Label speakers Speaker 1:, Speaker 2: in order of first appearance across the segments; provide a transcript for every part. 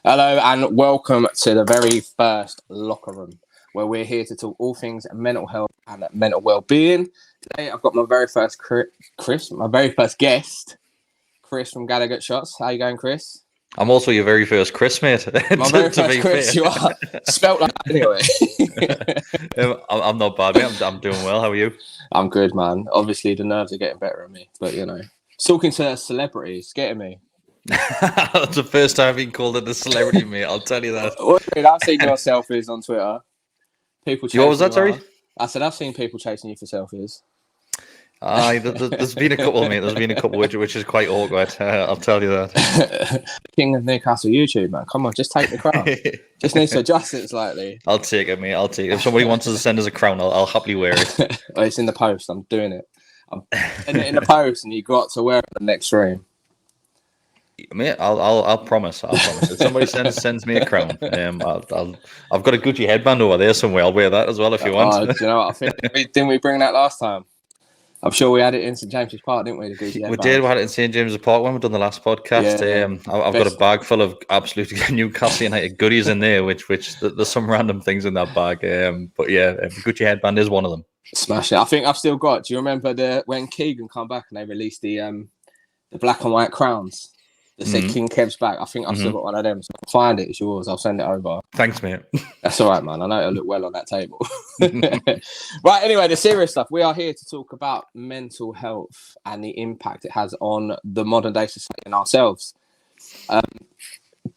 Speaker 1: Hello and welcome to the very first Locker Room, where we're here to talk all things mental health and mental well-being. Today I've got my very first guest, Chris from Gallagher Shots. How you going, Chris?
Speaker 2: I'm also your very first Chris, mate.
Speaker 1: My very first Chris, you are. Spelt like that
Speaker 2: anyway. I'm not bad, mate. I'm doing well. How are you?
Speaker 1: I'm good, man. Obviously, the nerves are getting better on me, but talking to a celebrity is getting me.
Speaker 2: That's the first time I've been called a celebrity, mate. I'll tell you that.
Speaker 1: I've seen your selfies on Twitter. People chasing
Speaker 2: what was that, sorry?
Speaker 1: I said I've seen people chasing you for selfies.
Speaker 2: There's been a couple, mate. There's been a couple which is quite awkward. I'll tell you that.
Speaker 1: King of Newcastle YouTube, man. Come on, just take the crown. Just needs to adjust it slightly.
Speaker 2: I'll take it, mate. I'll take it. If somebody wants us to send us a crown, I'll happily wear it.
Speaker 1: Oh, it's in the post. I'm doing it. I'm putting it in the post, and you got to wear it in the next stream.
Speaker 2: Mate, I'll promise. I'll promise. If somebody sends me a crown, I've got a Gucci headband over there somewhere. I'll wear that as well if you want.
Speaker 1: Do you know what? I think didn't we bring that last time? I'm sure we had it in St James's Park, didn't we?
Speaker 2: We did. We had it in St James's Park when we done the last podcast. Yeah. I've got a bag full of absolute Newcastle United goodies in there, which there's some random things in that bag. But yeah, Gucci headband is one of them.
Speaker 1: Smash it. I think I've still got. Do you remember when Keegan come back and they released the black and white crowns? They said King Kev's back. I think I've still got one of them. So I'll find it. It's yours. I'll send it over.
Speaker 2: Thanks, mate.
Speaker 1: That's all right, man. I know it'll look well on that table. Right, anyway, the serious stuff. We are here to talk about mental health and the impact it has on the modern day society and ourselves.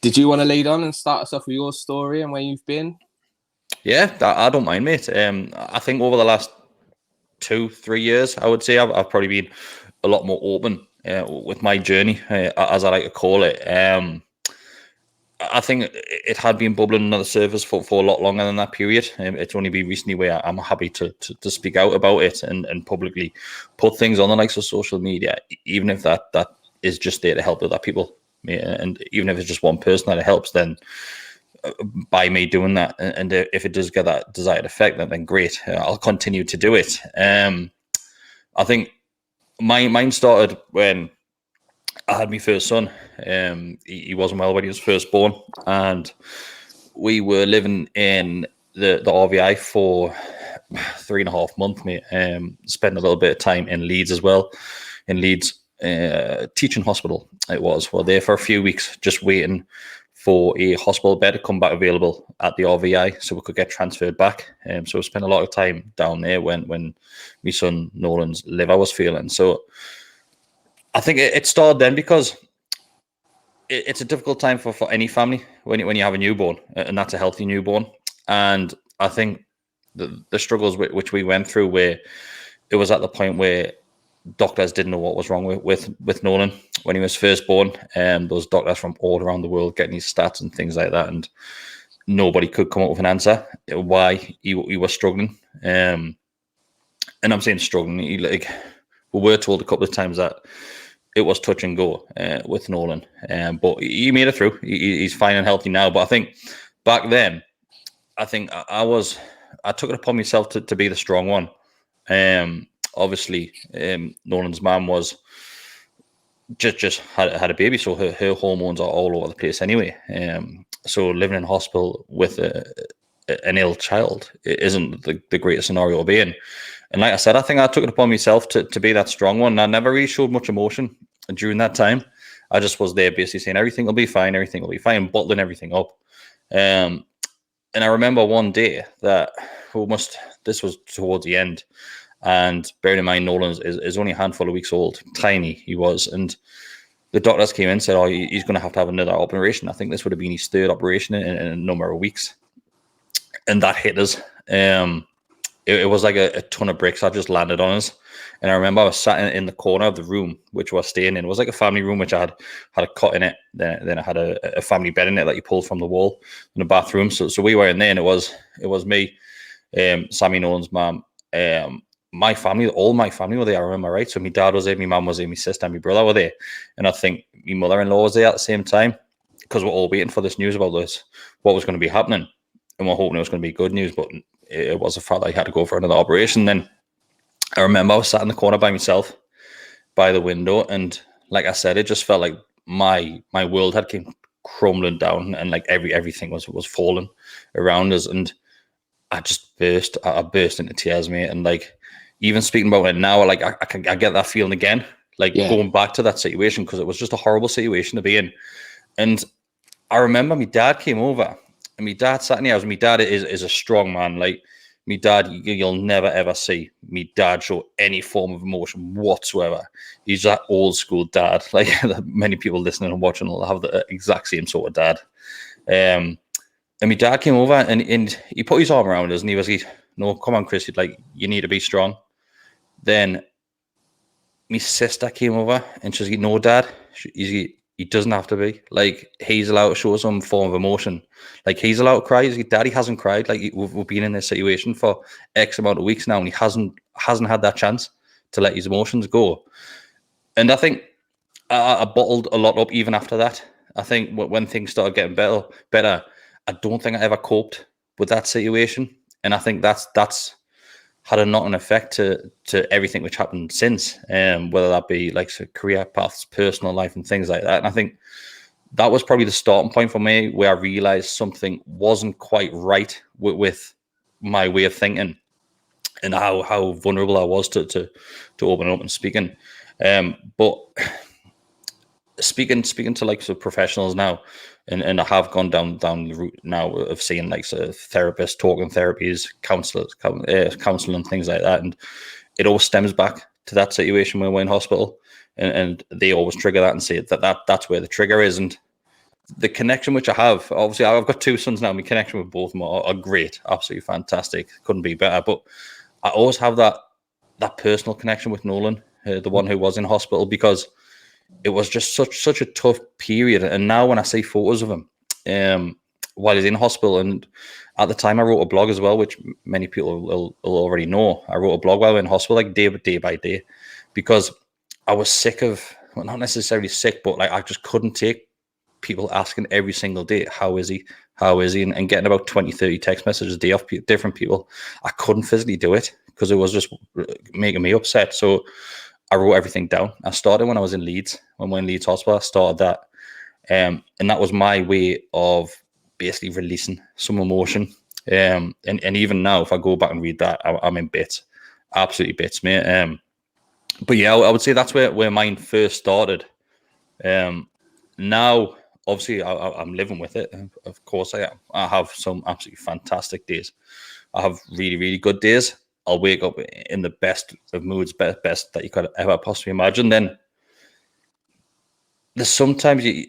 Speaker 1: Did you want to lead on and start us off with your story and where you've been?
Speaker 2: Yeah, I don't mind, mate. I think over the last 2-3 years, I would say I've probably been a lot more open with my journey, as I like to call it. I think it had been bubbling under the surface for a lot longer than that period. It's only been recently where I'm happy to speak out about it and publicly put things on the likes of social media, even if that is just there to help other people. And even if it's just one person that it helps, then by me doing that, and if it does get that desired effect, then great. I'll continue to do it. I think mine started when I had my first son. He wasn't well when he was first born, and we were living in the RVI for 3.5 months, mate. Spent a little bit of time in Leeds as well. In Leeds, teaching hospital it was. We're there for a few weeks, just waiting for a hospital bed to come back available at the RVI so we could get transferred back. So we spent a lot of time down there when my son Nolan's liver was failing. So I think it started then because it's a difficult time for any family when you have a newborn, and that's a healthy newborn. And I think the struggles which we went through, where it was at the point where doctors didn't know what was wrong with Nolan when he was first born. Those doctors from all around the world getting his stats and things like that, and nobody could come up with an answer why he was struggling. And I'm saying struggling. We were told a couple of times that it was touch and go with Nolan, but he made it through. He's fine and healthy now. But I think back then, I took it upon myself to be the strong one. Obviously, Nolan's mum was just had a baby, so her hormones are all over the place anyway. So living in hospital with an ill child isn't the greatest scenario to be in. And like I said, I think I took it upon myself to be that strong one. I never really showed much emotion during that time. I just was there basically saying everything will be fine, bottling everything up. And I remember one day that this was towards the end. And bearing in mind, Nolan is only a handful of weeks old, tiny he was. And the doctors came in and said, oh, he's going to have another operation. I think this would have been his third operation in a number of weeks. And that hit us. It was like a ton of bricks that just landed on us. And I remember I was sat in the corner of the room, which I was staying in. It was like a family room, which I had a cot in it. Then I had a family bed in it that you pulled from the wall in the bathroom. So we were in there, and it was me, Sammy Nolan's mum, my family, all my family were there, I remember, right? So my dad was there, my mum was there, my sister and my brother were there. And I think my mother-in-law was there at the same time, because we're all waiting for this news about what was going to be happening. And we're hoping it was going to be good news, but it was the fact that I had to go for another operation. Then I remember I was sat in the corner by myself, by the window, and like I said, it just felt like my world had crumbling down, and like everything was falling around us, and I just burst. I burst into tears, mate. And like, even speaking about it now, like I get that feeling again, like going back to that situation, because it was just a horrible situation to be in. And I remember my dad came over, and my dad sat in the house. My dad is a strong man. Like, my dad, you'll never ever see me dad show any form of emotion whatsoever. He's that old school dad. Like, many people listening and watching will have the exact same sort of dad. And my dad came over, and he put his arm around us, and he was like, "No, come on, Chris. Like, you need to be strong." Then my sister came over, and she's like, "No, Dad. He doesn't have to be. Like, he's allowed to show some form of emotion. Like, he's allowed to cry. He's like, Daddy hasn't cried. Like, we've been in this situation for X amount of weeks now, and he hasn't had that chance to let his emotions go." And I think I bottled a lot up even after that. I think when things started getting better, I don't think I ever coped with that situation, and I think that's had a knock-on effect to everything which happened since, whether that be like career paths, personal life, and things like that. And I think that was probably the starting point for me, where I realized something wasn't quite right with my way of thinking, and how vulnerable I was to open up and speaking. But speaking to like professionals now, and I have gone down the route now of seeing like therapists, talking therapies, counselors, counseling, and things like that. And it always stems back to that situation when we're in hospital, and they always trigger that and say that's where the trigger is. And the connection which I have, obviously, I've got two sons now. My connection with both of them are great, absolutely fantastic, couldn't be better. But I always have that personal connection with Nolan, the one who was in hospital, because it was just such a tough period. And now when I see photos of him while he's in hospital, and at the time I wrote a blog as well, which many people will already know. I wrote a blog while we were in hospital, like day by day, because I was sick of, well, not necessarily sick, but like I just couldn't take people asking every single day, how is he, and getting about 20-30 text messages a day off different people. I couldn't physically do it because it was just making me upset. So I wrote everything down. I started when I was in Leeds. When we were in Leeds Hospital, I started that. And that was my way of basically releasing some emotion. And even now, if I go back and read that, I'm in bits. Absolutely bits, mate. But yeah, I would say that's where mine first started. Now, obviously, I'm living with it. Of course I am. I have some absolutely fantastic days. I have really, really good days. I'll wake up in the best of moods, best that you could ever possibly imagine. Then there's sometimes it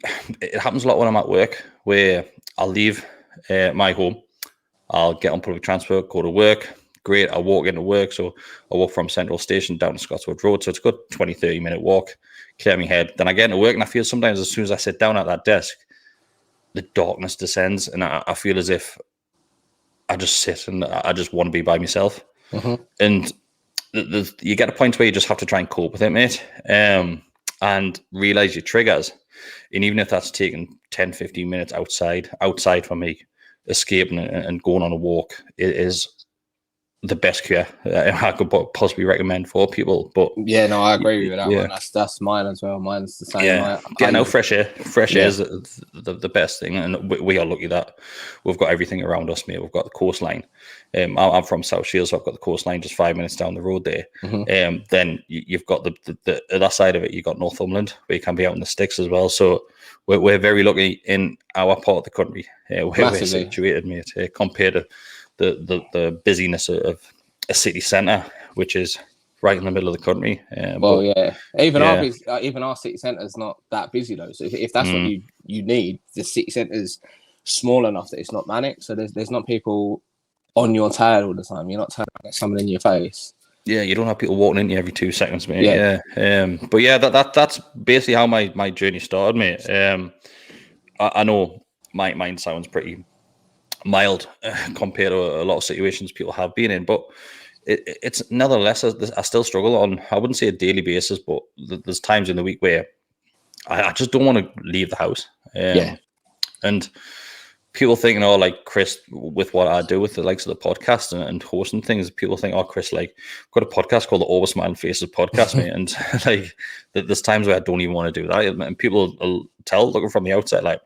Speaker 2: happens a lot when I'm at work, where I'll leave my home, I'll get on public transport, go to work. Great, I walk into work. So I walk from Central Station down to Scotswood Road. So it's a good 20-30 minute walk, clear my head. Then I get into work, and I feel sometimes as soon as I sit down at that desk, the darkness descends, and I feel as if I just sit and I just want to be by myself. Mm-hmm. And you get a point where you just have to try and cope with it, mate, and realize your triggers. And even if that's taking 10-15 minutes outside for me, escaping and going on a walk, it is the best cure I could possibly recommend for people. But
Speaker 1: yeah, no, I agree with that one. That's mine as well. Mine's the same.
Speaker 2: Yeah, getting out fresh air. Fresh air is the best thing, and we are lucky that we've got everything around us, mate. We've got the coastline. I'm from South Shields, so I've got the coastline just 5 minutes down the road there. Mm-hmm. Then you've got the other side of it. You've got Northumberland, where you can be out in the sticks as well. So we're very lucky in our part of the country where we're situated, mate, compared to the busyness of a city centre, which is right in the middle of the country.
Speaker 1: Even our city centre is not that busy though. So if that's what you need, the city centre is small enough that it's not manic. So there's not people on your tail all the time. You're not turning at someone in your face.
Speaker 2: Yeah, you don't have people walking into you every 2 seconds, mate. Yeah. But yeah, that's basically how my journey started, mate. I know mine sounds pretty mild compared to a lot of situations people have been in, but it's nevertheless, I still struggle on, I wouldn't say a daily basis, but there's times in the week where I just don't want to leave the house. And people thinking, oh, like Chris, with what I do with the likes of the podcast and hosting things, people think, oh, Chris, like, got a podcast called the Always Smiling Faces podcast, mate. And like, there's times where I don't even want to do that. And people will tell, looking from the outside, like,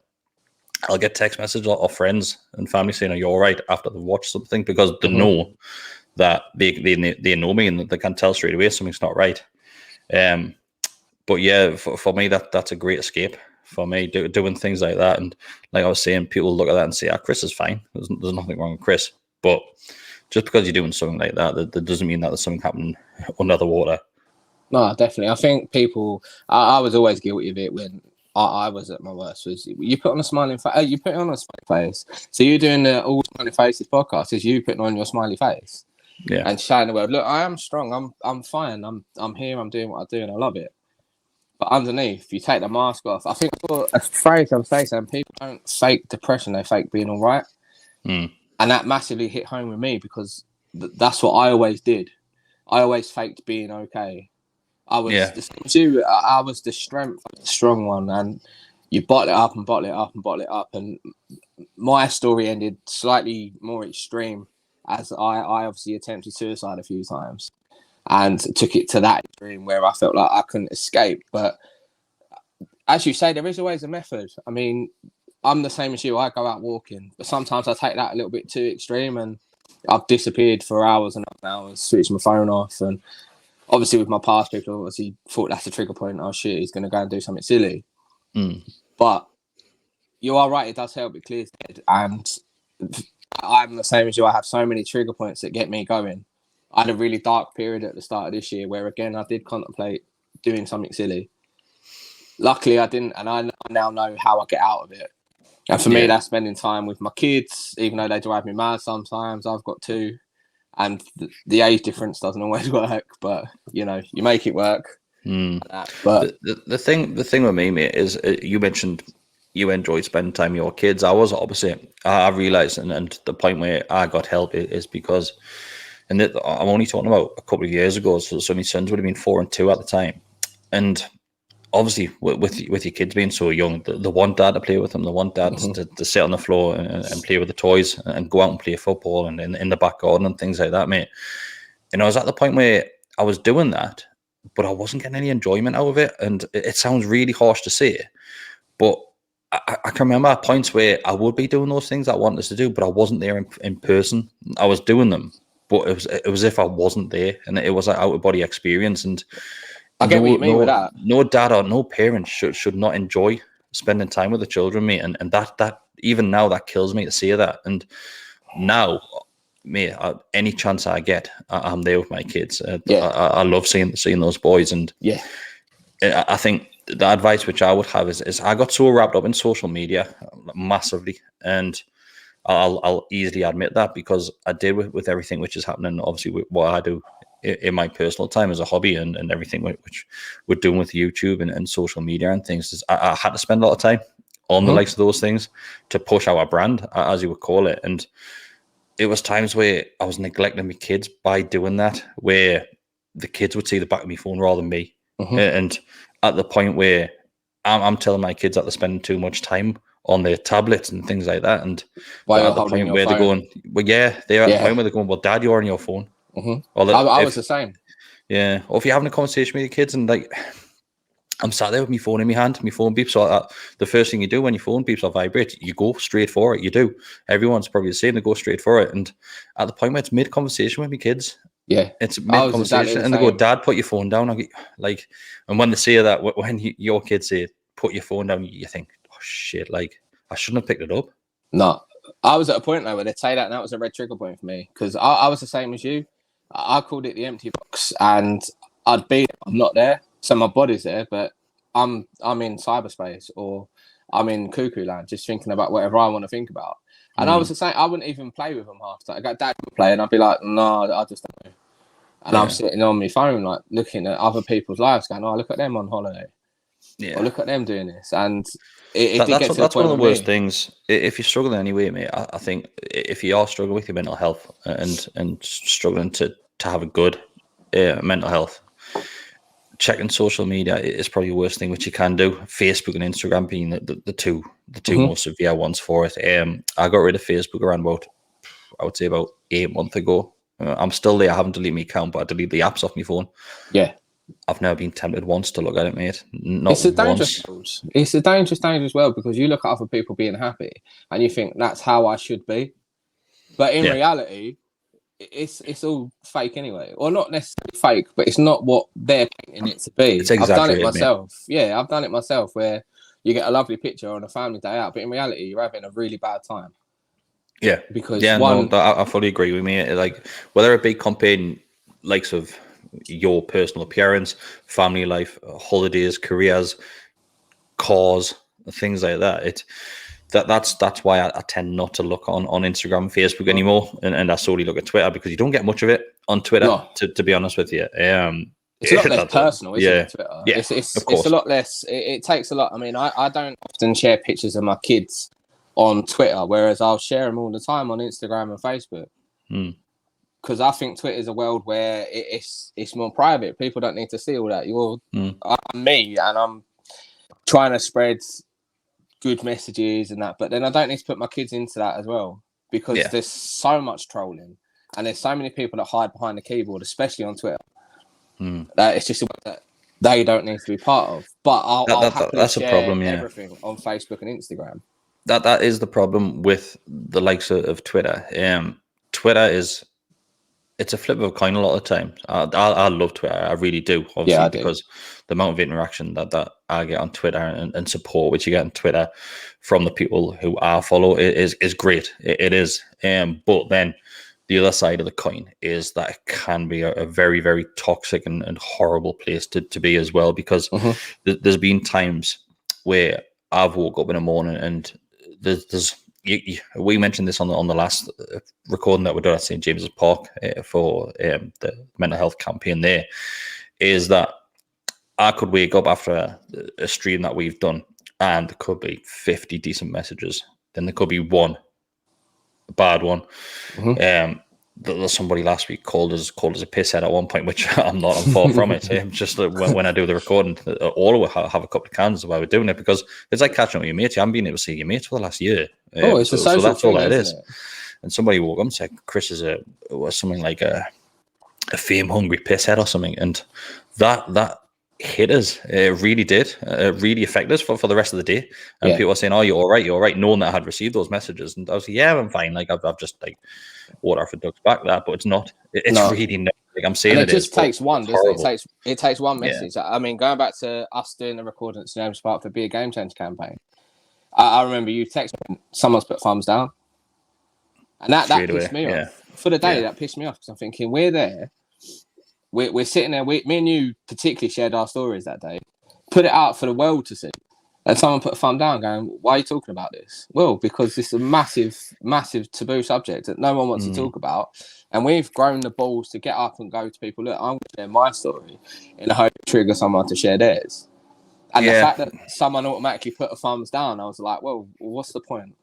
Speaker 2: I'll get text messages or friends and family saying, "Are you all right?" after they've watched something, because they know that they know me and they can tell straight away something's not right. But yeah, for me, that's a great escape for me, doing things like that. And like I was saying, people look at that and say, Chris is fine. There's nothing wrong with Chris. But just because you're doing something like that doesn't mean that there's something happening under the water.
Speaker 1: No, definitely. I think people, I was always guilty of it when I was at my worst. Was you put on a smiling face? You put on a smiley face. So you're doing the All Smiley Faces podcast. Is you putting on your smiley face?
Speaker 2: Yeah.
Speaker 1: And showing the world, look, I am strong. I'm fine. I'm here. I'm doing what I do, and I love it. But underneath, you take the mask off. I think for a phrase I'm saying, people don't fake depression; they fake being all right. And that massively hit home with me, because that's what I always did. I always faked being okay. I was I was the strength, the strong one, and you bottle it up and bottle it up and bottle it up. And my story ended slightly more extreme, as I obviously attempted suicide a few times and took it to that extreme where I felt like I couldn't escape. But as you say, there is always a method. I mean, I'm the same as you. I go out walking, but sometimes I take that a little bit too extreme, and I've disappeared for hours and hours, switched my phone off. And obviously with my past, people obviously thought that's the trigger point. Oh shit, he's going to go and do something silly. But you are right, it does help. It clears the head. And I'm the same as you. I have so many trigger points that get me going. I had a really dark period at the start of this year where, again, I did contemplate doing something silly. Luckily, I didn't, and I now know how I get out of it. And for me, that's spending time with my kids, even though they drive me mad sometimes. I've got two, and the age difference doesn't always work, but, you know, you make it work. But
Speaker 2: the thing with me, mate, is you mentioned you enjoyed spending time with your kids. I was opposite. I realised, and the point where I got help is because, and I'm only talking about a couple of years ago, so my sons would have been 4 and 2 at the time. And obviously, with your kids being so young, they want dad to play with them. They want dad to sit on the floor and play with the toys and go out and play football and in the back garden and things like that, mate. And I was at the point where I was doing that, but I wasn't getting any enjoyment out of it. And it sounds really harsh to say, but I can remember at points where I would be doing those things I wanted to do, but I wasn't there in person. I was doing them, but it was as if I wasn't there, and it was an out of body experience. And
Speaker 1: I get what you mean with that.
Speaker 2: No dad or no parent should not enjoy spending time with the children, mate. And that even now, that kills me to see that. And now, mate, any chance I get, I'm there with my kids. I love seeing those boys. And I think the advice which I would have is I got so wrapped up in social media massively, and I'll easily admit that, because I did with everything which is happening, obviously with what I do in my personal time as a hobby and everything which we're doing with YouTube and social media and things. Is I had to spend a lot of time on the likes of those things to push our brand, as you would call it. And it was times where I was neglecting my kids by doing that, where the kids would see the back of my phone rather than me. And at the point where I'm telling my kids that they're spending too much time on their tablets and things like that, and at the point where they're going, well, they're at the point where they're going, well, Dad, you're on your phone.
Speaker 1: I was the same.
Speaker 2: Yeah, or if you're having a conversation with your kids and like, I'm sat there with my phone in my hand, my phone beeps. So the first thing you do when your phone beeps or vibrates, you go straight for it. You do. Everyone's probably the same. They go straight for it. And at the point where it's mid-conversation with my kids, it's mid-conversation, and they go, Dad, put your phone down. I get, like, and when they say that, when your kids say, put your phone down, you think, oh shit, like, I shouldn't have picked it up.
Speaker 1: No, I was at a point though where they'd say that, and that was a red trigger point for me, because I was the same as you. I called it the empty box, and I'm not there, so my body's there, but I'm in cyberspace, or I'm in cuckoo land, just thinking about whatever I want to think about. And I was the same. I wouldn't even play with them half the time. I got Dad would play, and I'd be like, no, I just don't know. And I'm sitting on my phone, like looking at other people's lives, going, oh, look at them on holiday. Or look at them doing this. And
Speaker 2: that's one of the worst things. If you're struggling anyway, mate, I think if you are struggling with your mental health and struggling to have a good mental health, checking social media is probably the worst thing which you can do. Facebook and Instagram being the two most severe ones for it. I got rid of Facebook around about 8 months ago. I'm still there. I haven't deleted my account, but I deleted the apps off my phone.
Speaker 1: Yeah.
Speaker 2: I've never been tempted once to look at it, mate. Not
Speaker 1: It's a dangerous
Speaker 2: once.
Speaker 1: world. It's a dangerous world because you look at other people being happy and you think that's how I should be. But in reality, it's all fake anyway. Or not necessarily fake, but it's not what they're painting it to be.
Speaker 2: It's
Speaker 1: I've done it
Speaker 2: exaggerated, mate.
Speaker 1: myself. Yeah, I've done it myself where you get a lovely picture on a family day out, but in reality, you're having a really bad time.
Speaker 2: Yeah.
Speaker 1: Because
Speaker 2: I fully agree with me. Like, whether it be comparing likes of your personal appearance, family life, holidays, careers, cars, things like that, that's why I tend not to look on Instagram and Facebook anymore, and I solely look at Twitter, because you don't get much of it on Twitter.
Speaker 1: No.
Speaker 2: To be honest with you,
Speaker 1: it's a lot less personal, isn't it? Twitter.
Speaker 2: Yeah,
Speaker 1: it's a lot less. It takes a lot. I mean, I don't often share pictures of my kids on Twitter, whereas I'll share them all the time on Instagram and Facebook. Because I think Twitter is a world where it's more private. People don't need to see all that. I'm me, and I'm trying to spread good messages and that, but then I don't need to put my kids into that as well, because there's so much trolling and there's so many people that hide behind the keyboard, especially on Twitter. That it's just that they don't need to be part of. But I'll happily
Speaker 2: that's
Speaker 1: share
Speaker 2: a problem.
Speaker 1: everything on Facebook and Instagram.
Speaker 2: That is the problem with the likes of Twitter. Twitter it's a flip of a coin a lot of the time. I love Twitter. I really do. Obviously, because the amount of interaction that I get on Twitter and support which you get on Twitter from the people who I follow is great. It is. But then the other side of the coin is that it can be a very, very toxic and horrible place to be as well, because there's been times where I've woke up in the morning and there's we mentioned this on the last recording that we did at St. James's Park for the mental health campaign. There is that I could wake up after a stream that we've done and there could be 50 decent messages. Then there could be one bad one. There's somebody last week called us a pisshead at one point, which I'm not. I'm far from it. Just when I do the recording, all of us have a couple of cans while we're doing it, because it's like catching up with your mates. You haven't been able to see your mates for the last year.
Speaker 1: It's a social
Speaker 2: so that's
Speaker 1: thing,
Speaker 2: all it is.
Speaker 1: it?
Speaker 2: And somebody woke up and said Chris was something like a fame hungry pisshead or something, and that hit us. It really did. It really affected us for the rest of the day. And people were saying, "Oh, you're all right. You're all right," knowing that I had received those messages. And I was like, "Yeah, I'm fine. Like I've just like water off a duck's back that," but it's not. It's really not. Like I'm saying,
Speaker 1: and it just takes one. Doesn't it? It takes one message.
Speaker 2: Yeah.
Speaker 1: I mean, going back to us doing the recording at St. James Park for Be a Game Changer campaign, I remember you text me, someone's put thumbs down, and that pissed me off for the day. That pissed me off because I'm thinking we're there. We're sitting there. Me and you particularly shared our stories that day. Put it out for the world to see, and someone put a thumb down, going, "Why are you talking about this?" Well, because this is a massive, massive taboo subject that no one wants to talk about, and we've grown the balls to get up and go to people. Look, I'm going to share my story in the hope to trigger someone to share theirs. And the fact that someone automatically put a thumbs down, I was like, "Well, what's the point?"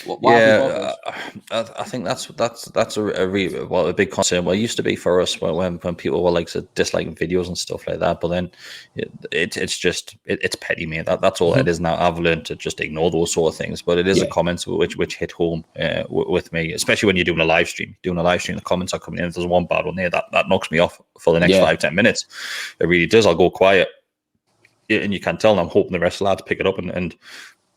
Speaker 2: I think that's a big concern. Well, it used to be for us when people were like disliking videos and stuff like that. But then it's petty, mate. That's all it is now. I've learned to just ignore those sort of things. But it is the comments which hit home with me, especially when you're doing a live stream. The comments are coming in. If there's one bad one there, that knocks me off for the next 5-10 minutes. It really does. I'll go quiet, and you can tell. And I'm hoping the rest of the lads pick it up and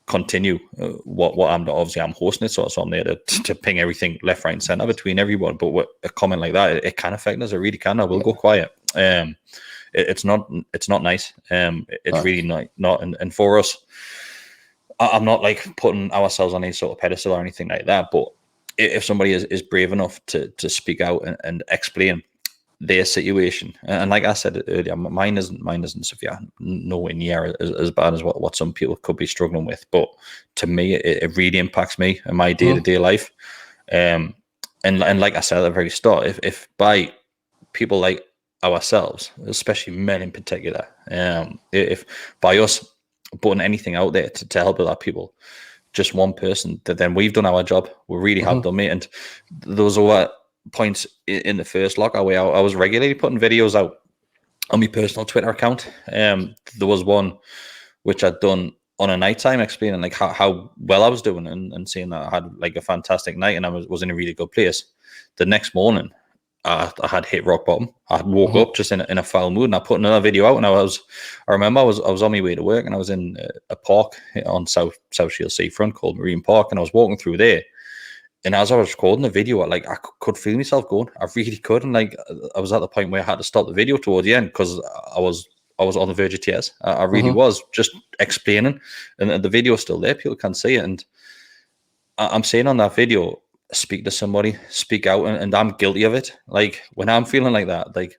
Speaker 2: continue what I'm obviously I'm hosting it, so I'm there to ping everything left, right, and center between everyone. But a comment like that, it can affect us. It really can. I will go quiet. It's not nice. It's really not. And for us, I'm not like putting ourselves on any sort of pedestal or anything like that. But if somebody is brave enough to speak out and explain their situation, and like I said earlier, mine isn't severe, nowhere near as bad as what some people could be struggling with, but to me it really impacts me and my day-to-day life. And like I said at the very start, if by people like ourselves, especially men in particular, if by us putting anything out there to help other people, just one person, then we've done our job. We really have done, mate. And those are points in the first lockdown where I was regularly putting videos out on my personal Twitter account. There was one which I'd done on a nighttime explaining like how well I was doing and saying that I had like a fantastic night and I was in a really good place. The next morning I had hit rock bottom. I woke up just in a foul mood, and I put another video out. And I remember I was on my way to work, and I was in a park on South Shield Seafront called Marine Park, and I was walking through there. And as I was recording the video, like I could feel myself going. I really could, and like I was at the point where I had to stop the video towards the end because I was on the verge of tears. I really was just explaining, and the video is still there. People can see it, and I'm saying on that video, speak to somebody, speak out, and I'm guilty of it. Like when I'm feeling like that, like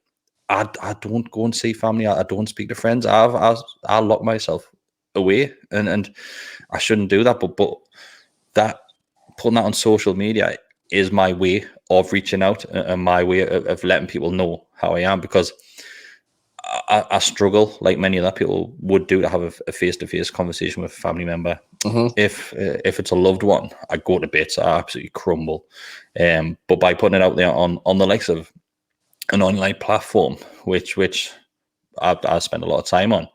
Speaker 2: I don't go and see family. I don't speak to friends. I lock myself away, and I shouldn't do that. But that. Putting that on social media is my way of reaching out and my way of letting people know how I am, because I struggle, like many other people would do, to have a face-to-face conversation with a family member. If it's a loved one, I go to bits. I absolutely crumble. But by putting it out there on the likes of an online platform, which I spend a lot of time on,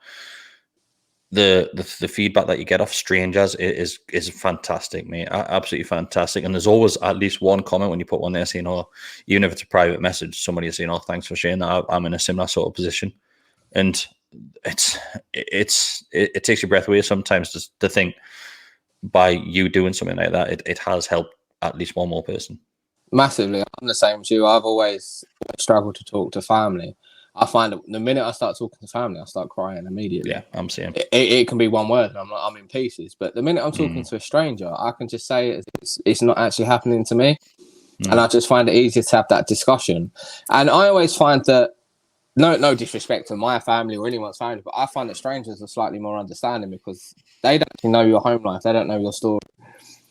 Speaker 2: the feedback that you get off strangers is fantastic, mate. Absolutely fantastic. And there's always at least one comment when you put one there saying, oh, even if it's a private message, somebody is saying, oh, thanks for sharing that. I'm in a similar sort of position. And it takes your breath away sometimes to think by you doing something like that, it has helped at least one more person.
Speaker 1: Massively. I'm the same as you. I've always struggled to talk to family. I find that the minute I start talking to family, I start crying immediately.
Speaker 2: Yeah, I'm seeing.
Speaker 1: It can be one word, and I'm in pieces. But the minute I'm talking to a stranger, I can just say it's not actually happening to me, and I just find it easier to have that discussion. And I always find that, no disrespect to my family or anyone's family, but I find that strangers are slightly more understanding because they don't actually know your home life, they don't know your story,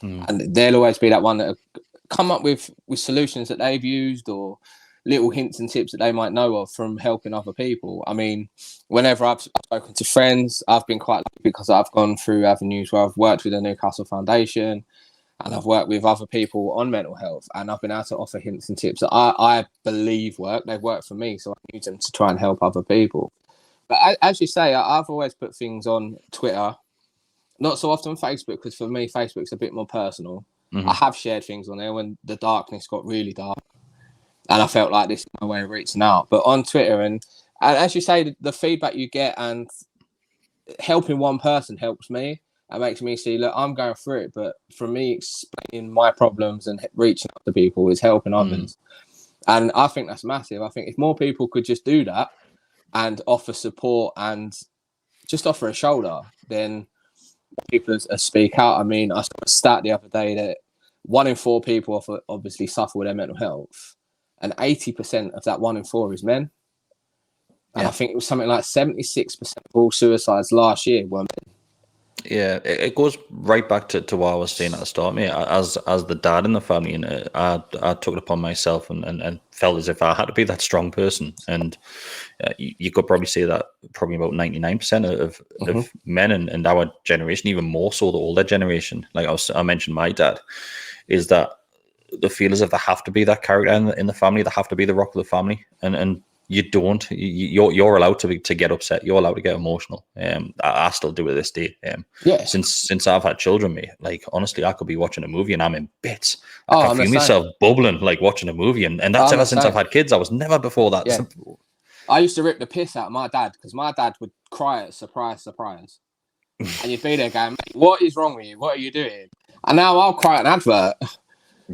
Speaker 1: and they'll always be that one that come up with solutions that they've used or little hints and tips that they might know of from helping other people. I mean, whenever I've spoken to friends, I've been quite lucky because I've gone through avenues where I've worked with the Newcastle Foundation and I've worked with other people on mental health, and I've been able to offer hints and tips that I believe work. They've worked for me, so I use them to try and help other people. But as you say, I've always put things on Twitter, not so often Facebook, because for me, Facebook's a bit more personal. I have shared things on there when the darkness got really dark, and I felt like this is my way of reaching out. But on Twitter, and as you say, the feedback you get and helping one person helps me. It makes me see, look, I'm going through it, but for me, explaining my problems and reaching out to people is helping others. And I think that's massive. I think if more people could just do that and offer support and just offer a shoulder, then people speak out. I mean, I saw a stat the other day that 1 in 4 people obviously suffer with their mental health, and 80% of that 1 in 4 is men. And I think it was something like 76% of all suicides last year were men.
Speaker 2: Yeah, it goes right back to what I was saying at the start, mate. As the dad in the family, and I took it upon myself and felt as if I had to be that strong person. And you could probably say that probably about 99% of men and our generation, even more so the older generation, like I mentioned my dad, is that they feel as if they have to be that character in the family, they have to be the rock of the family, and you don't. You're allowed to get upset. You're allowed to get emotional. I still do it this day. Since I've had children, mate. Like honestly, I could be watching a movie and I'm in bits. I can feel myself bubbling like watching a movie, and that's ever since I've had kids. I was never before that.
Speaker 1: Yeah. I used to rip the piss out of my dad because my dad would cry at surprise, and you'd be there going, mate, what is wrong with you? What are you doing? And now I'll cry at an advert.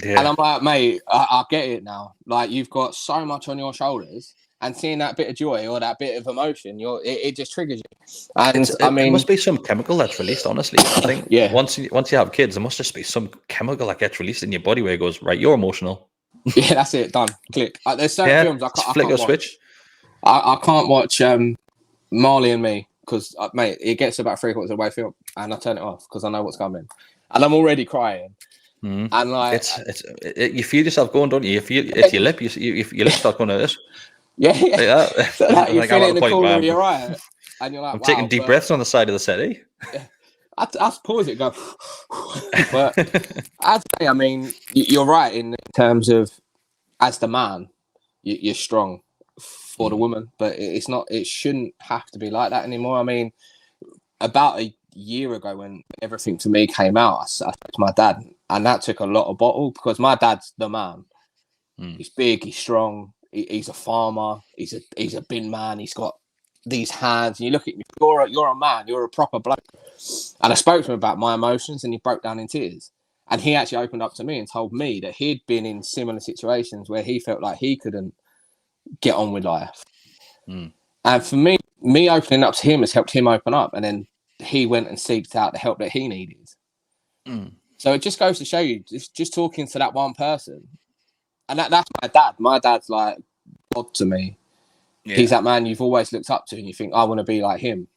Speaker 1: Yeah. And I'm like, mate, I get it now. Like you've got so much on your shoulders. And seeing that bit of joy or that bit of emotion, it just triggers you. And I mean,
Speaker 2: there must be some chemical that's released. Honestly, I think once you have kids, there must just be some chemical that gets released in your body where it goes, right, you're emotional.
Speaker 1: Yeah, that's it. Done. Click. There's certain films I
Speaker 2: flick
Speaker 1: can't
Speaker 2: a switch.
Speaker 1: I can't watch Marley and Me because, mate, it gets about 3/4 of the way film, and I turn it off because I know what's coming, and I'm already crying. And like,
Speaker 2: you feel yourself going, don't you? You feel it's your lip. Your lip start going like this.
Speaker 1: Yeah.
Speaker 2: Like that.
Speaker 1: So like you feel it in the corner of your eye, and you're like,
Speaker 2: I'm taking deep breaths on the side of the set, eh?
Speaker 1: I pause it, go. But I'd say, I mean, you're right in terms of as the man, you're strong for the woman, but it's not. It shouldn't have to be like that anymore. I mean, about a year ago when everything to me came out, I spoke to my dad, and that took a lot of bottle because my dad's the man. He's big, he's strong, he's a farmer, he's a bin man, he's got these hands, and you look at me, you're a man, you're a proper bloke. And I spoke to him about my emotions, and he broke down in tears. And he actually opened up to me and told me that he'd been in similar situations where he felt like he couldn't get on with life. And for me opening up to him has helped him open up, and then he went and seeked out the help that he needed. So it just goes to show you, just talking to that one person. And that's my dad. My dad's like God to me. Yeah. He's that man you've always looked up to, and you think, I want to be like him.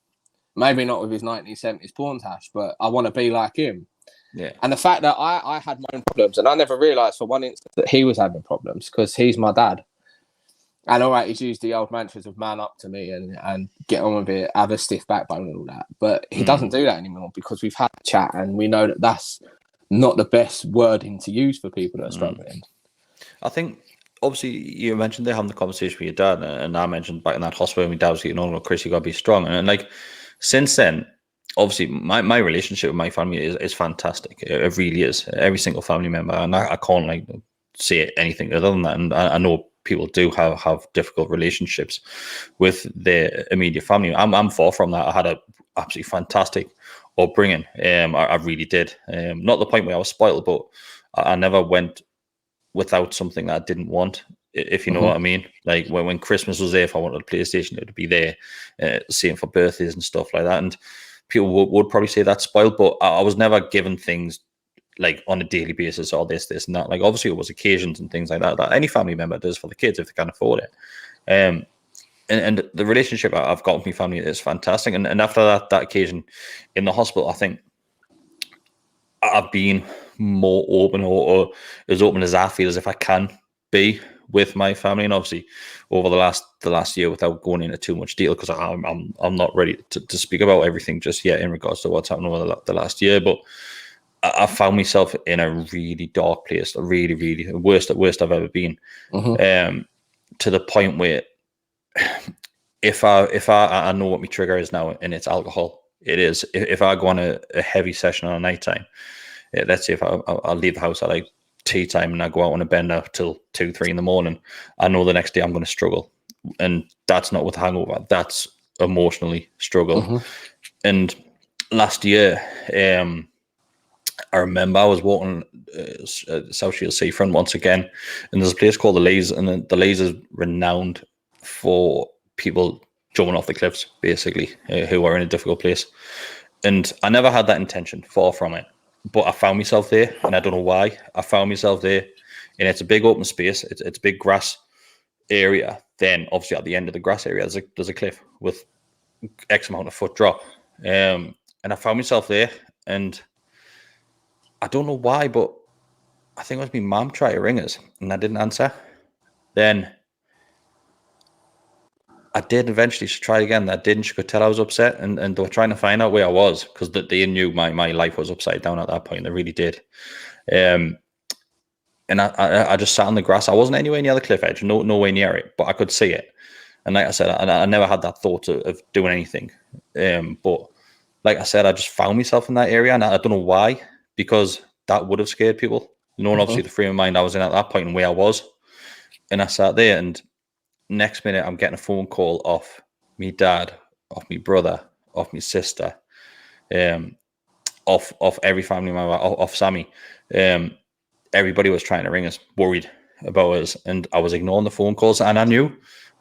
Speaker 1: Maybe not with his 1970s porn tash, but I want to be like him.
Speaker 2: Yeah.
Speaker 1: And the fact that I had my own problems, and I never realised for one instant that he was having problems, because he's my dad. And all right, he's used the old mantras of man up to me and get on with it, have a stiff backbone and all that. But he doesn't do that anymore, because we've had a chat and we know that that's not the best wording to use for people that are struggling.
Speaker 2: I think, obviously, you mentioned they're having the conversation with your dad, and I mentioned back in that hospital when my dad was getting on, Chris, you got to be strong. And like, since then, obviously, my relationship with my family is fantastic. It really is. Every single family member, and I can't like say anything other than that. And I know people do have difficult relationships with their immediate family. I'm far from that. I had a absolutely fantastic upbringing. I really did. Not the point where I was spoiled, but I never went without something that I didn't want, if you know what I mean. Like when Christmas was there, if I wanted a PlayStation, it would be there. Same for birthdays and stuff like that. And people would probably say that's spoiled, but I was never given things like on a daily basis, or this and that. Like obviously it was occasions and things like that any family member does for the kids if they can afford it. And the relationship I've got with my family is fantastic. And after that occasion in the hospital, I think I've been more open, or as open as I feel as if I can be with my family. And obviously over the last year, without going into too much detail, because I'm not ready to speak about everything just yet in regards to what's happened over the last year, but I found myself in a really dark place, really worst I've ever been. To the point where if I know what my trigger is now, and it's alcohol. It is. If I go on a heavy session on a night time, let's say if I'll leave the house at like tea time and I go out on a bender till 2-3 in the morning, I know the next day I'm going to struggle. And that's not with hangover. That's emotionally struggle. And last year, I remember I was walking South Shields Seafront once again, and there's a place called the Leys, and the Leys is renowned for people jumping off the cliffs, basically, who are in a difficult place. And I never had that intention, far from it. But I found myself there, and I don't know why. I found myself there, and it's a big open space. It's a big grass area. Then, obviously, at the end of the grass area, there's a cliff with X amount of foot drop. And I found myself there, and I don't know why, but I think it was my mum tried to ring us, and I didn't answer. Then I did eventually try again. I didn't. She could tell I was upset, and they were trying to find out where I was, because they knew my life was upside down at that point. They really did. And I just sat on the grass. I wasn't anywhere near the cliff edge, nowhere near it, but I could see it. And like I said, I never had that thought of doing anything. But like I said, I just found myself in that area, and I don't know why, because that would have scared people. Knowing obviously the frame of mind I was in at that point and where I was. And I sat there, and next minute I'm getting a phone call off me dad, off me brother, off me sister, off every family member, off Sammy. Everybody was trying to ring us, worried about us, and I was ignoring the phone calls. And I knew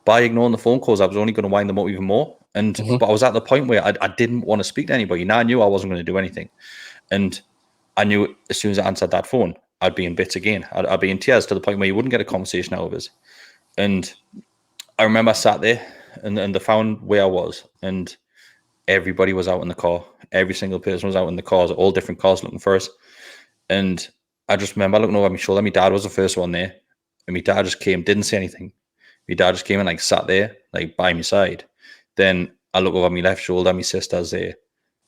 Speaker 2: by ignoring the phone calls, I was only going to wind them up even more. And but I was at the point where I didn't want to speak to anybody. Now I knew I wasn't going to do anything, and I knew as soon as I answered that phone, I'd be in bits again. I'd be in tears, to the point where you wouldn't get a conversation out of us. And I remember I sat there, and they found where I was, and everybody was out in the car. Every single person was out in the cars, all different cars, looking for us. And I just remember looking over my shoulder. My dad was the first one there, and my dad just came, didn't say anything. My dad just came and like sat there, like by my side. Then I look over my left shoulder, my sister's there.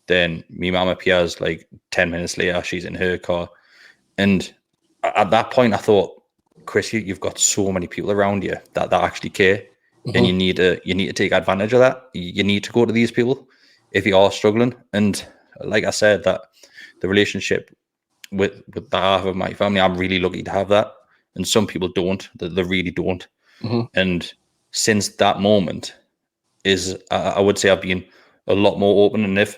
Speaker 2: Then my mum appears like 10 minutes later. She's in her car. And at that point, I thought, Chris, you've got so many people around you that actually care. And you need to take advantage of that. You need to go to these people if you are struggling. And like I said, that the relationship with the half of my family, I'm really lucky to have that. and some people don't. They really don't.
Speaker 1: Mm-hmm.
Speaker 2: And since that moment, I would say I've been a lot more open. And if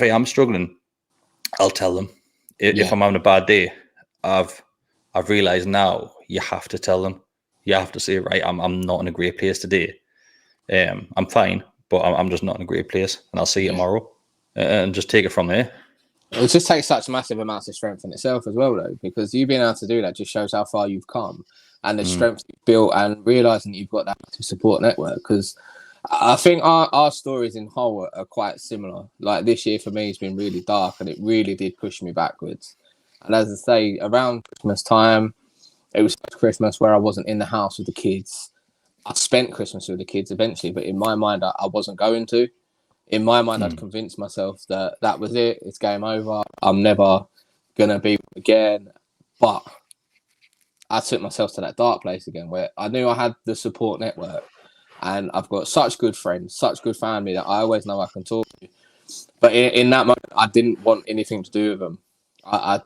Speaker 2: I am struggling, I'll tell them. If I'm having a bad day, I've realized now you have to tell them. You have to say, right, I'm not in a great place today. I'm fine, but I'm just not in a great place, and I'll see you tomorrow, and just take it from there.
Speaker 1: It just takes such massive amounts of strength in itself as well, though, because you being able to do that just shows how far you've come and the strength you've built, and realizing that you've got that support network. Because I think our stories in whole are quite similar. Like this year for me has been really dark, and it really did push me backwards. And as I say, around Christmas time, it was Christmas where I wasn't in the house with the kids. I spent Christmas with the kids eventually, but in my mind, I wasn't going to. In my mind, I'd convinced myself that that was it. It's game over. I'm never going to be again. But I took myself to that dark place again where I knew I had the support network, and I've got such good friends, such good family that I always know I can talk to. But in that moment, I didn't want anything to do with them. I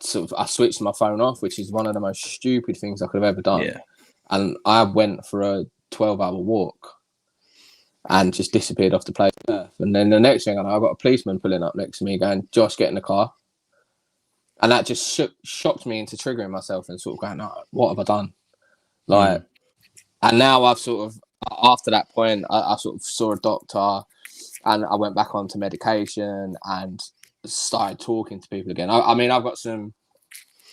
Speaker 1: switched my phone off, which is one of the most stupid things I could have ever done.
Speaker 2: Yeah.
Speaker 1: And I went for a 12-hour walk and just disappeared off the place of Earth. And then the next thing I know, I got a policeman pulling up next to me going, "Josh, get in the car." And that just shocked me into triggering myself and sort of going, "Oh, what have I done?" Like, and now I've sort of, after that point, I sort of saw a doctor, and I went back onto medication and started talking to people again. I mean, I've got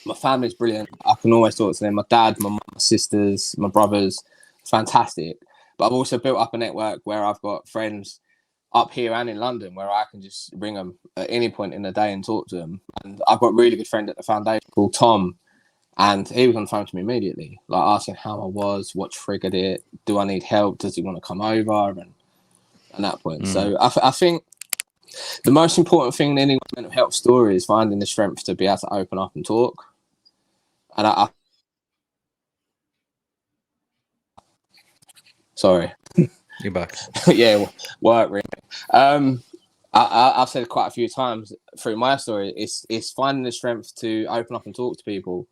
Speaker 1: my family's brilliant. I can always talk to them. My dad, my mum, my sisters, my brothers, fantastic. But I've also built up a network where I've got friends up here and in London where I can just ring them at any point in the day and talk to them. And I've got a really good friend at the foundation called Tom, and he was on the phone to me immediately, like asking how I was, what triggered it, do I need help, does he want to come over, and that point. So I think the most important thing in any mental health story is finding the strength to be able to open up and talk. And sorry.
Speaker 2: You're back.
Speaker 1: Yeah, work really. I've said quite a few times through my story, it's finding the strength to open up and talk to people.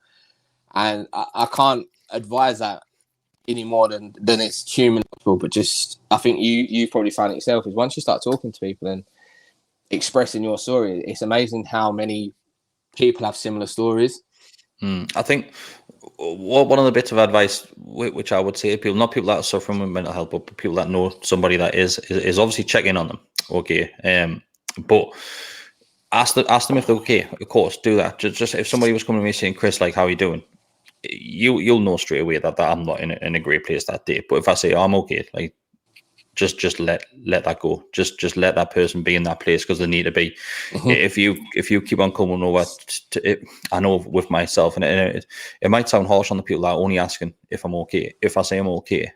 Speaker 1: And I can't advise that any more than it's human. But just, I think you probably found it yourself, is once you start talking to people and expressing your story, it's amazing how many people have similar stories.
Speaker 2: I think one of the bits of advice which I would say to people, not people that are suffering with mental health, but people that know somebody that is obviously check in on them. Okay. But ask them if they're okay. Of course, do that. Just if somebody was coming to me saying, "Chris, like, how are you doing?" You'll know straight away that I'm not in a great place that day. But if I say, "Oh, I'm okay," like, just let that go. Just let that person be in that place because they need to be. If you keep on coming over to it, I know with myself, and it might sound harsh on the people that are only asking if I'm okay. If I say I'm okay,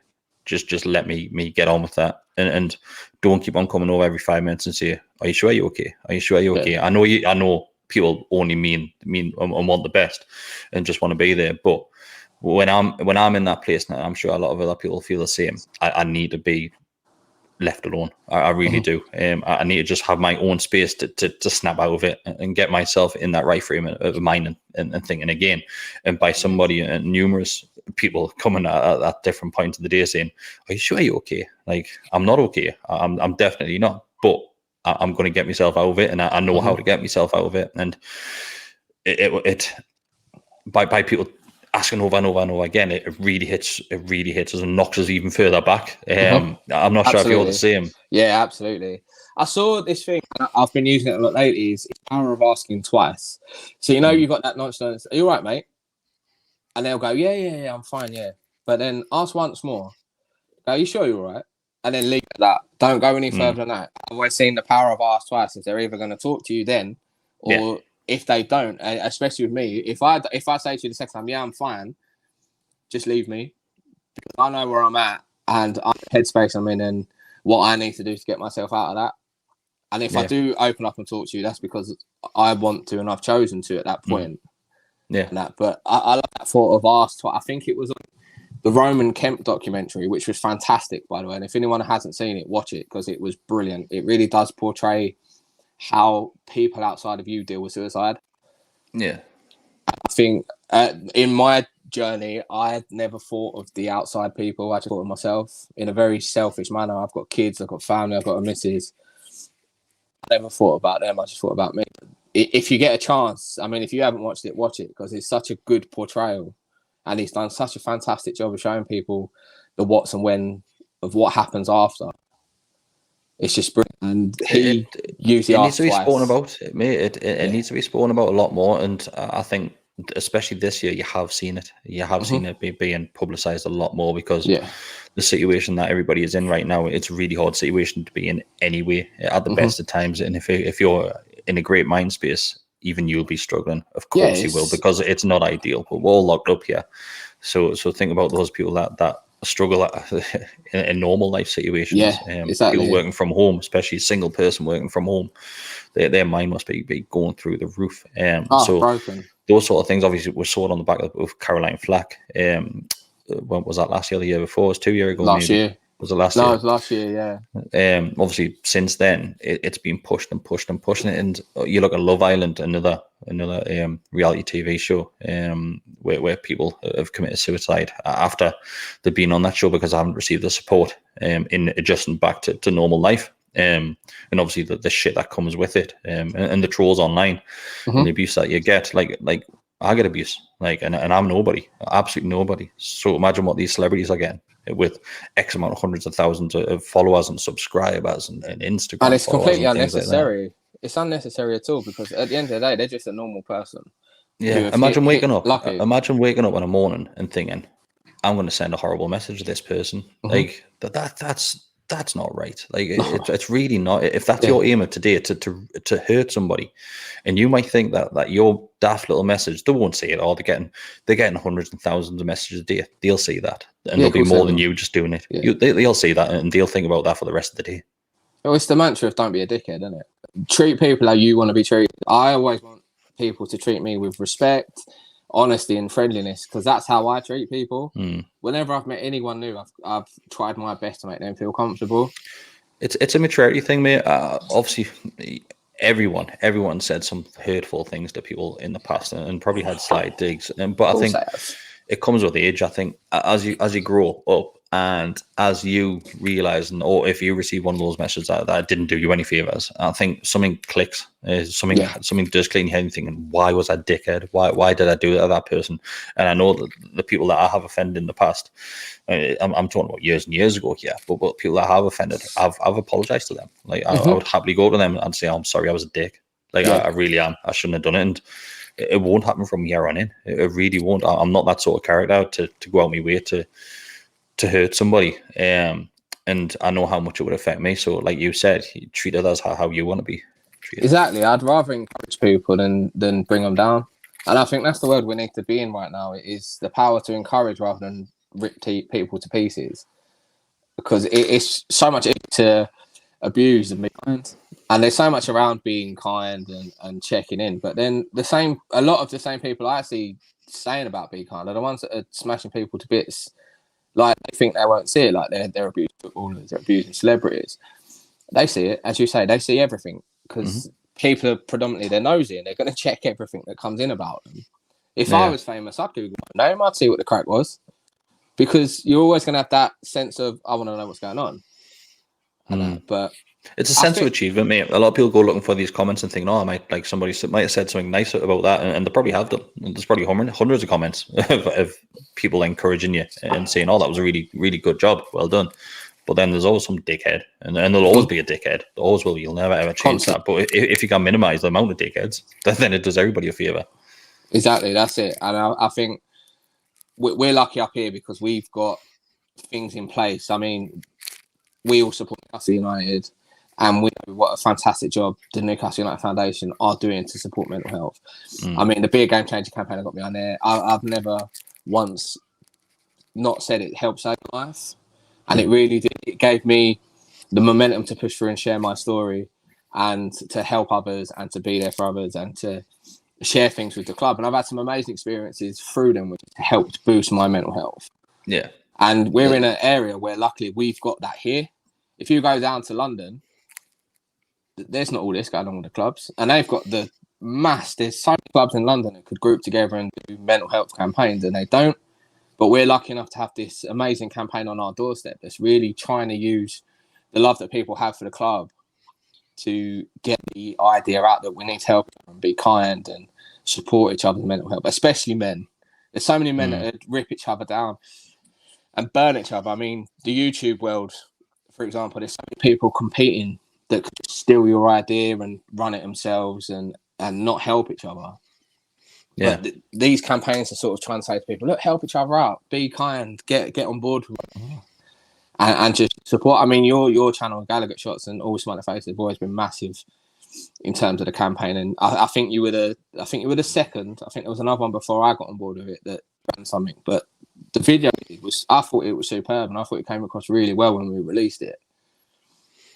Speaker 2: just let me get on with that, and don't keep on coming over every 5 minutes and say, "Are you sure you're okay? Are you sure you're okay?" I know people only mean and want the best and just want to be there, but when I'm in that place now, I'm sure a lot of other people feel the same. I need to be left alone. I really do. I need to just have my own space to snap out of it and get myself in that right frame of mind and thinking again. And by somebody and numerous people coming at different points of the day saying, "Are you sure you're okay?" Like, I'm not okay. I'm definitely not. But I'm going to get myself out of it, and I know how to get myself out of it. And it by people asking over and over and over again, it really hits us and knocks us even further back. I'm not sure if you're the same.
Speaker 1: Yeah, absolutely. I saw this thing, I've been using it a lot lately, is power of asking twice. So, you've got that nonchalant, "Are you all right, mate?" And they'll go, yeah, I'm fine, yeah. But then ask once more. Go, "Are you sure you're all right?" And then leave it at that. Don't go any further than that. I've always seen the power of ask twice. Is they're either going to talk to you then, or if they don't, especially with me, if I say to you the second time, "Yeah, I'm fine," just leave me. Because I know where I'm at and I'm the headspace I'm in and what I need to do to get myself out of that. And if I do open up and talk to you, that's because I want to and I've chosen to at that point.
Speaker 2: Yeah.
Speaker 1: And that, but I like that thought of asked. I think it was the Roman Kemp documentary, which was fantastic, by the way. And if anyone hasn't seen it, watch it because it was brilliant. It really does portray how people outside of you deal with suicide.
Speaker 2: Yeah.
Speaker 1: I think in my journey, I had never thought of the outside people. I just thought of myself in a very selfish manner. I've got kids, I've got family, I've got a missus. I never thought about them. I just thought about me. If you get a chance, I mean, if you haven't watched it, watch it, because it's such a good portrayal, and he's done such a fantastic job of showing people the what's and when of what happens after. It's just brilliant. And he used the
Speaker 2: it needs to be
Speaker 1: twice.
Speaker 2: spoken about, mate. It needs to be spoken about a lot more. And I think, especially this year, you have seen it. You have seen it being publicized a lot more, because the situation that everybody is in right now, it's a really hard situation to be in anyway, at the best of times. And if you're in a great mind space, even you'll be struggling. Of course you will, because it's not ideal. But we're all locked up here. So think about those people that struggle in normal life situations.
Speaker 1: Exactly.
Speaker 2: People working from home, especially a single person working from home, their mind must be going through the roof. So
Speaker 1: broken.
Speaker 2: Those sort of things obviously were sorted on the back of Caroline Flack. When was that, last year or the year before? It was 2 years ago.
Speaker 1: Last year.
Speaker 2: Was it last year?
Speaker 1: No, it was last year, yeah.
Speaker 2: Obviously, since then, it's been pushed and pushed and pushing it. And you look at Love Island, another reality TV show, where people have committed suicide after they've been on that show because they haven't received the support in adjusting back to normal life. And obviously the shit that comes with it, and the trolls online, and the abuse that you get. Like I get abuse, and I'm nobody, absolutely nobody. So imagine what these celebrities are getting, with X amount of hundreds of thousands of followers and subscribers and Instagram.
Speaker 1: And it's completely
Speaker 2: and
Speaker 1: unnecessary.
Speaker 2: Like
Speaker 1: it's unnecessary at all, because at the end of the day, they're just a normal person.
Speaker 2: Yeah, imagine waking up in a morning and thinking, I'm going to send a horrible message to this person. Like that's not right. Like it's really not. If that's your aim of today, to hurt somebody, and you might think that your daft little message, they won't see it all. They're getting hundreds and thousands of messages a day. They'll see that, and there'll be more than you just doing it. Yeah. They'll see that, and they'll think about that for the rest of the day.
Speaker 1: Well, it's the mantra of don't be a dickhead, isn't it? Treat people how you want to be treated. I always want people to treat me with respect, honesty, and friendliness, because that's how I treat people. Whenever I've met anyone new, I've tried my best to make them feel comfortable.
Speaker 2: It's a maturity thing, mate. Obviously, everyone said some hurtful things to people in the past, and probably had slight digs. But I think it comes with age. I think as you grow up, and as you realize, or if you receive one of those messages that didn't do you any favors, I think something clicks. Something does click in your head, and thinking, why was I dickhead? Why did I do that to that person? And I know that the people that I have offended in the past, I'm talking about years and years ago here, but people that I have offended, I've apologized to them. Like I would happily go to them and say, I'm sorry, I was a dick. Like I really am. I shouldn't have done it. And it won't happen from here on in. It really won't. I'm not that sort of character to go out my way to hurt somebody. And I know how much it would affect me. So like you said, you treat others how you want to be treated.
Speaker 1: Exactly. I'd rather encourage people than bring them down. And I think that's the word we need to be in right now. It is the power to encourage rather than rip people to pieces. Because it's so much to abuse and be kind. And there's so much around being kind and checking in. But then a lot of the same people I see saying about be kind are the ones that are smashing people to bits. Like they think they won't see it, like they're abusing footballers, they're abusing celebrities. They see it, as you say, they see everything, because people are predominantly, they're nosy and they're going to check everything that comes in about them. If I was famous, I'd Google my name, I'd see what the crack was, because you're always going to have that sense of, I want to know what's going on. But
Speaker 2: it's a sense of achievement, mate. A lot of people go looking for these comments and think, somebody might have said something nice about that, and they probably have done. And there's probably hundreds of comments of people encouraging you and saying, "Oh, that was a really, really good job, well done." But then there's always some dickhead, and there'll always be a dickhead. There always will. You'll never ever change that. But if you can minimize the amount of dickheads, then it does everybody a favor.
Speaker 1: Exactly, that's it. And I think we're lucky up here because we've got things in place. I mean, we all support Newcastle United. And we know what a fantastic job the Newcastle United Foundation are doing to support mental health. I mean, the Be a Game Changer campaign got me on there. I've never once not said it helped save life. And it really did. It gave me the momentum to push through and share my story and to help others and to be there for others and to share things with the club. And I've had some amazing experiences through them, which helped boost my mental health.
Speaker 2: Yeah.
Speaker 1: And we're in an area where luckily we've got that here. If you go down to London, there's not all this going on with the clubs, and they've got there's so many clubs in London that could group together and do mental health campaigns, and they don't. But we're lucky enough to have this amazing campaign on our doorstep that's really trying to use the love that people have for the club to get the idea out that we need to help and be kind and support each other's mental health, especially men. There's so many men that rip each other down and burn each other. I mean, the YouTube world, for example, there's so many people competing that could steal your idea and run it themselves and not help each other.
Speaker 2: Yeah.
Speaker 1: But these campaigns are sort of trying to say to people, look, help each other out, be kind, get on board with it, and just support. I mean, your channel, Gallagher Shots and All Smiley Faces, have always been massive in terms of the campaign. And I think you were the second. I think there was another one before I got on board with it that ran something. But the video I thought it was superb, and I thought it came across really well when we released it.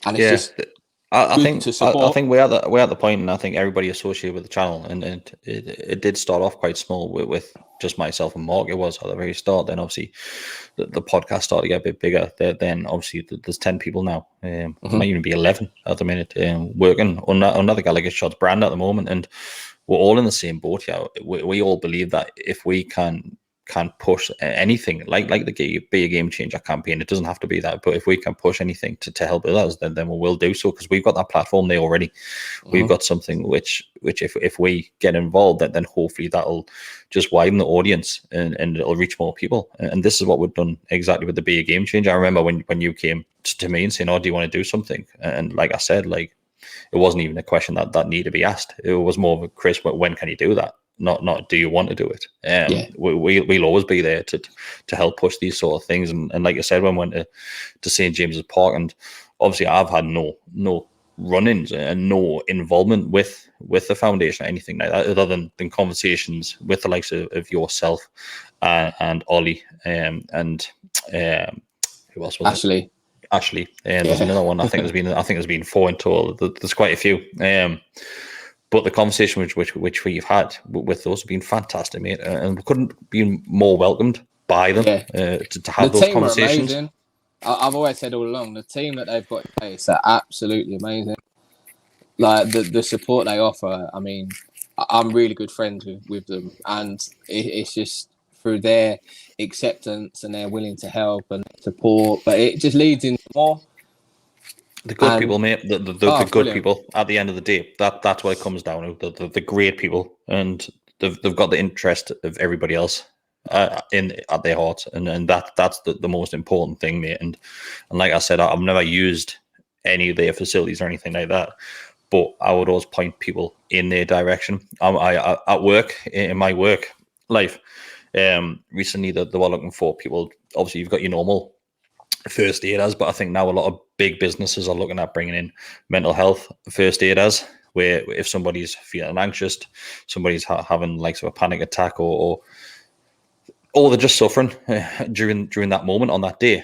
Speaker 1: And it's just
Speaker 2: I think we're at the point, and I think everybody associated with the channel, and it did start off quite small with just myself and Mark. It was at the very start. Then obviously the podcast started to get a bit bigger. Then obviously there's 10 people now. It might even be 11 at the minute, working on the Gallagher Shots brand at the moment, and we're all in the same boat here. We all believe that if we can push anything like the Be a Game Changer campaign, it doesn't have to be that, but if we can push anything to help others, then we will do so, because we've got that platform there already. We've got something which if we get involved, then hopefully that'll just widen the audience and it'll reach more people. And this is what we've done exactly with the Be a Game Changer. I remember when you came to me and saying, oh, do you want to do something? And like I said, like, it wasn't even a question that needed to be asked. It was more of a, Chris, when can you do that? Not do you want to do it? We'll always be there to help push these sort of things. And like I said, when we went to St. James's Park, and obviously I've had no run-ins and no involvement with the foundation or anything like that, other than conversations with the likes of yourself and Ollie and who else was it? Ashley, and there's another one. I think there's been 4 in total. There's quite a few. But the conversation which we've had with those have been fantastic, mate, and we couldn't be more welcomed by them to have those conversations.
Speaker 1: I've always said all along, the team that they've got in place are absolutely amazing. Like the support they offer. I mean, I'm really good friends with them, and it's just through their acceptance and they're willing to help and support. But it just leads into more.
Speaker 2: The good people, mate. The good people. At the end of the day, that's what it comes down to. The great people, and they've got the interest of everybody else at their hearts, and that's the most important thing, mate. And like I said, I've never used any of their facilities or anything like that, but I would always point people in their direction. I at work, in my work life, recently they were looking for people. Obviously, you've got your normal first aiders, but I think now a lot of big businesses are looking at bringing in mental health first aiders, where if somebody's feeling anxious, somebody's having like a panic attack, or they're just suffering during that moment on that day.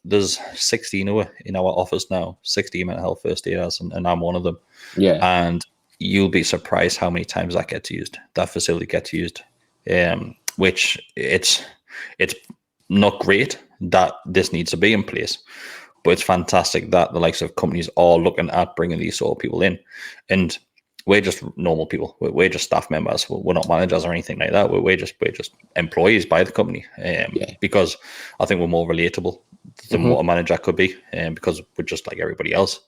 Speaker 2: There's 16 in our office now, 16 mental health first aiders, and I'm one of them.
Speaker 1: Yeah.
Speaker 2: And you'll be surprised how many times that facility gets used. Which it's not great that this needs to be in place, but it's fantastic that the likes of companies are looking at bringing these sort of people in. And we're just normal people. We're just staff members. We're not managers or anything like that. We're just employees by the company, because I think we're more relatable than what a manager could be, because we're just like everybody else.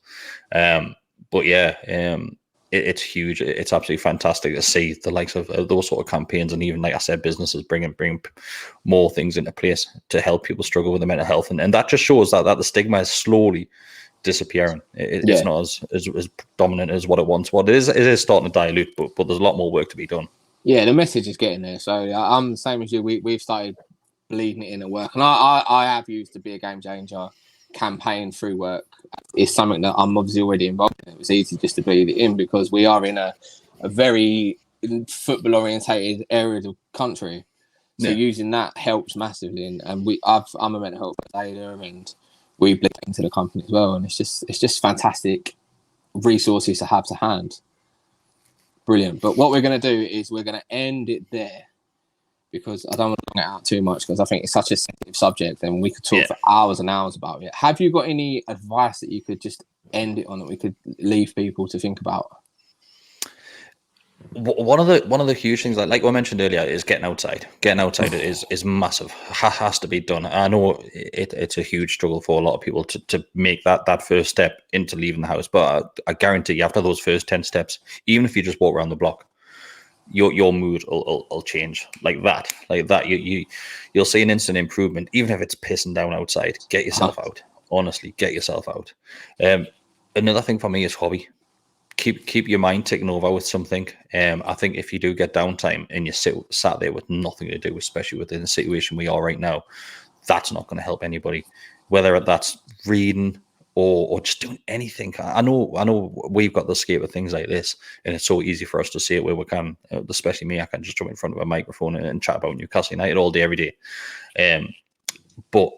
Speaker 2: It's huge. It's absolutely fantastic to see the likes of those sort of campaigns, and even, like I said, businesses bring more things into place to help people struggle with the mental health, and that just shows that the stigma is slowly disappearing. It's not as dominant as what it once was. It is starting to dilute, but there's a lot more work to be done. Yeah,
Speaker 1: the message is getting there. So I'm the same as you. We've started bleeding it in at work, and I have used the Be a Game Changer campaign through work. It's something that I'm obviously already involved in. It was easy just to bleed it in because we are in a very football orientated area of the country. So using that helps massively. And I'm a mental health aider, and we bleed into the company as well. And it's just fantastic resources to have to hand. Brilliant. But what we're going to do is we're going to end it there, because I don't want to bring it out too much, because I think it's such a sensitive subject and we could talk for hours and hours about it. Have you got any advice that you could just end it on, that we could leave people to think about?
Speaker 2: One of the huge things, like I mentioned earlier, is getting outside. Getting outside is massive. Has to be done. I know it's a huge struggle for a lot of people to make that first step into leaving the house. But I guarantee you, after those first 10 steps, even if you just walk around the block, your mood will change like that. You'll see an instant improvement, even if it's pissing down outside. Get yourself out. Honestly, get yourself out. Another thing for me is hobby. Keep your mind ticking over with something. I think if you do get downtime and you sat there with nothing to do, especially within the situation we are right now, that's not going to help anybody. Whether that's reading or just doing anything. I know we've got the escape of things like this, and it's so easy for us to see it where we can. Especially me, I can just jump in front of a microphone and chat about Newcastle United all day, every day. But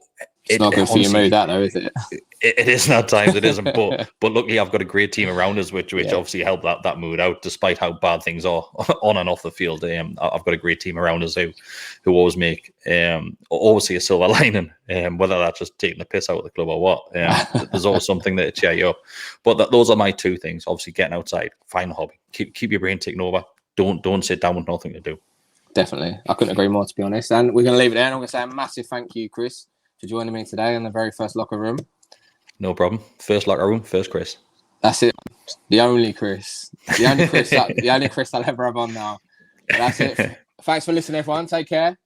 Speaker 1: it's not good for your mood, that though, is it?
Speaker 2: It isn't at times. It isn't. But luckily, I've got a great team around us, which obviously help that mood out, despite how bad things are on and off the field. I've got a great team around us who always make always see a silver lining, whether that's just taking the piss out of the club or what. There's always something that cheer you up. But those are my two things. Obviously, getting outside, find a hobby, keep your brain ticking over. Don't sit down with nothing to do.
Speaker 1: Definitely, I couldn't agree more, to be honest. And we're going to leave it there. And I'm going to say a massive thank you, Chris, for joining me today in the very first locker room.
Speaker 2: No problem. First locker room, first Chris.
Speaker 1: That's it. The only Chris. The only Chris I'll ever have on now. But that's it. Thanks for listening, everyone. Take care.